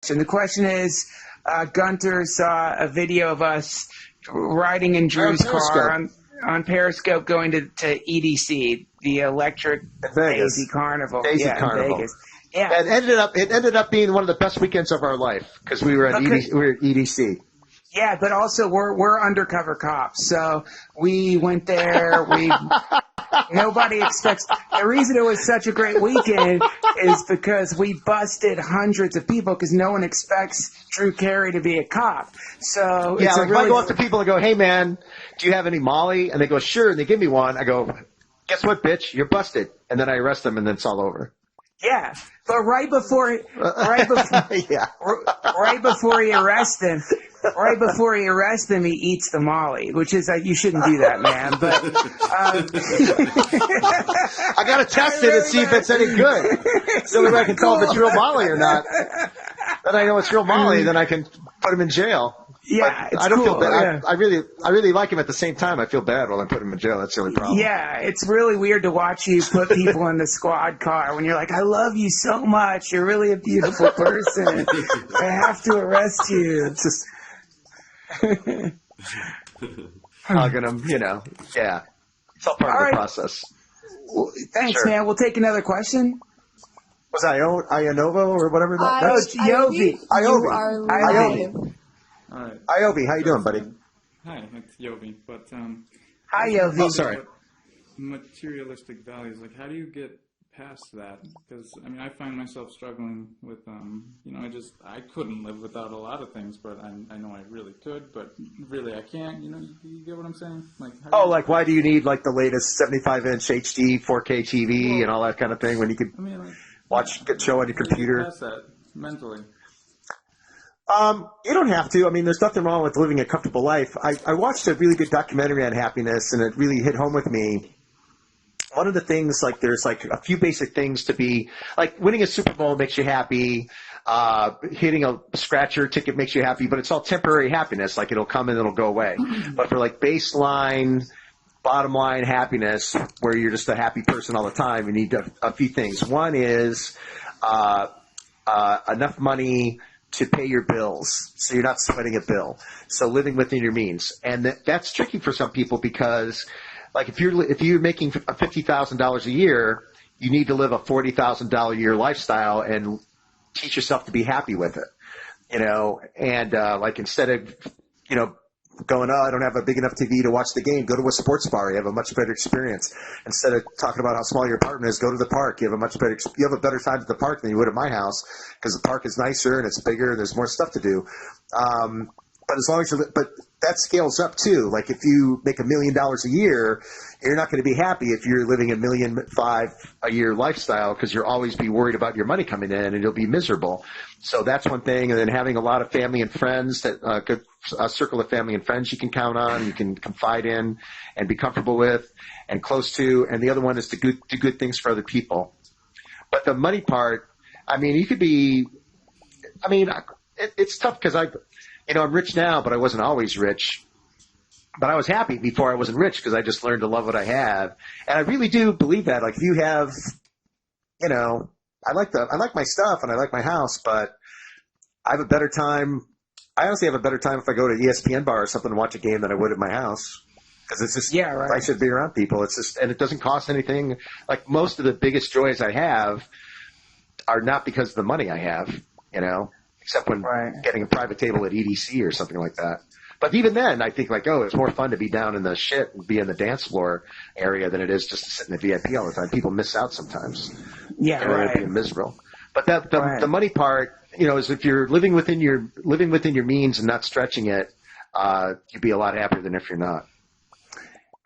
question. The question is, Gunter saw a video of us riding in Drew's car on Periscope going to EDC, the Electric Daisy Carnival. Carnival. In Vegas. Yeah. And it ended up being one of the best weekends of our life because we were at EDC. Yeah, but also we're undercover cops, so we went there. Nobody expects. The reason it was such a great weekend is because we busted hundreds of people because no one expects Drew Carey to be a cop. So if I go up to people and go, "Hey man, do you have any Molly?" and they go, "Sure," and they give me one, I go, "Guess what, bitch? You're busted," and then I arrest them, and then it's all over. Yeah, but right before he arrests him. Right before he arrests him, he eats the Molly, which is you shouldn't do that, man. But I gotta test it and see if it's any good. So that I can tell if it's real Molly or not. Then I know it's real Molly. Then I can put him in jail. Yeah, I don't feel bad. Yeah. I really like him. At the same time, I feel bad when I put him in jail. That's the only problem. Yeah, it's really weird to watch you put people in the squad car when you're like, "I love you so much. You're really a beautiful person. I have to arrest you." It's just. Hugging them, yeah. It's all part of the process. Well, thanks, man. We'll take another question. Was Ionovo or whatever that? That's Yovi. Iovi. All right. Iovi, how you doing, buddy? Hi, it's Yovi. But hi, Yovi. Oh, sorry. Materialistic values. Like, how do you get past that? Because I find myself struggling with I couldn't live without a lot of things, but I know I really could, but really I can't. You get what I'm saying? Like why do you need like the latest 75-inch HD 4K TV and all that kind of thing when you could watch a show on your computer? Past that mentally. You don't have to. There's nothing wrong with living a comfortable life. I watched a really good documentary on happiness, and it really hit home with me. One of the things, there's a few basic things to be, winning a Super Bowl makes you happy, hitting a scratcher ticket makes you happy, but it's all temporary happiness. It'll come and it'll go away. But for baseline, bottom line happiness, where you're just a happy person all the time, you need a few things. One is enough money to pay your bills, so you're not sweating a bill. So living within your means, and that's tricky for some people because. If you're making $50,000 a year, you need to live a $40,000 a year lifestyle and teach yourself to be happy with it, And instead of going, I don't have a big enough TV to watch the game, go to a sports bar. You have a much better experience. Instead of talking about how small your apartment is, go to the park. You have a better time at the park than you would at my house because the park is nicer and it's bigger and there's more stuff to do. But that scales up too. If you make $1 million a year, you're not going to be happy if you're living $1.5 million a year lifestyle because you'll always be worried about your money coming in and you'll be miserable. So that's one thing. And then having a lot of family and friends, a circle of family and friends you can count on, you can confide in and be comfortable with and close to. And the other one is to do good things for other people. But the money part, you could be. It's tough because I'm rich now, but I wasn't always rich. But I was happy before I wasn't rich because I just learned to love what I have. And I really do believe that. If you have, I like my stuff and I like my house, but I have a better time. I honestly have a better time if I go to ESPN bar or something and watch a game than I would at my house. Because it's just, I should be around people. It's just, and it doesn't cost anything. Most of the biggest joys I have are not because of the money I have, except when getting a private table at EDC or something like that. But even then, I think it's more fun to be down in the shit and be in the dance floor area than it is just to sit in the VIP all the time. People miss out sometimes. Yeah, right. Being miserable. But the money part, is if you're living within your means and not stretching it, you'd be a lot happier than if you're not.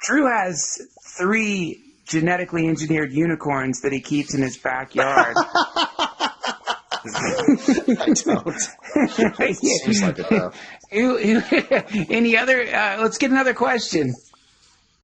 Drew has 3 genetically engineered unicorns that he keeps in his backyard. I don't. Seems like it though. Any other? Let's get another question.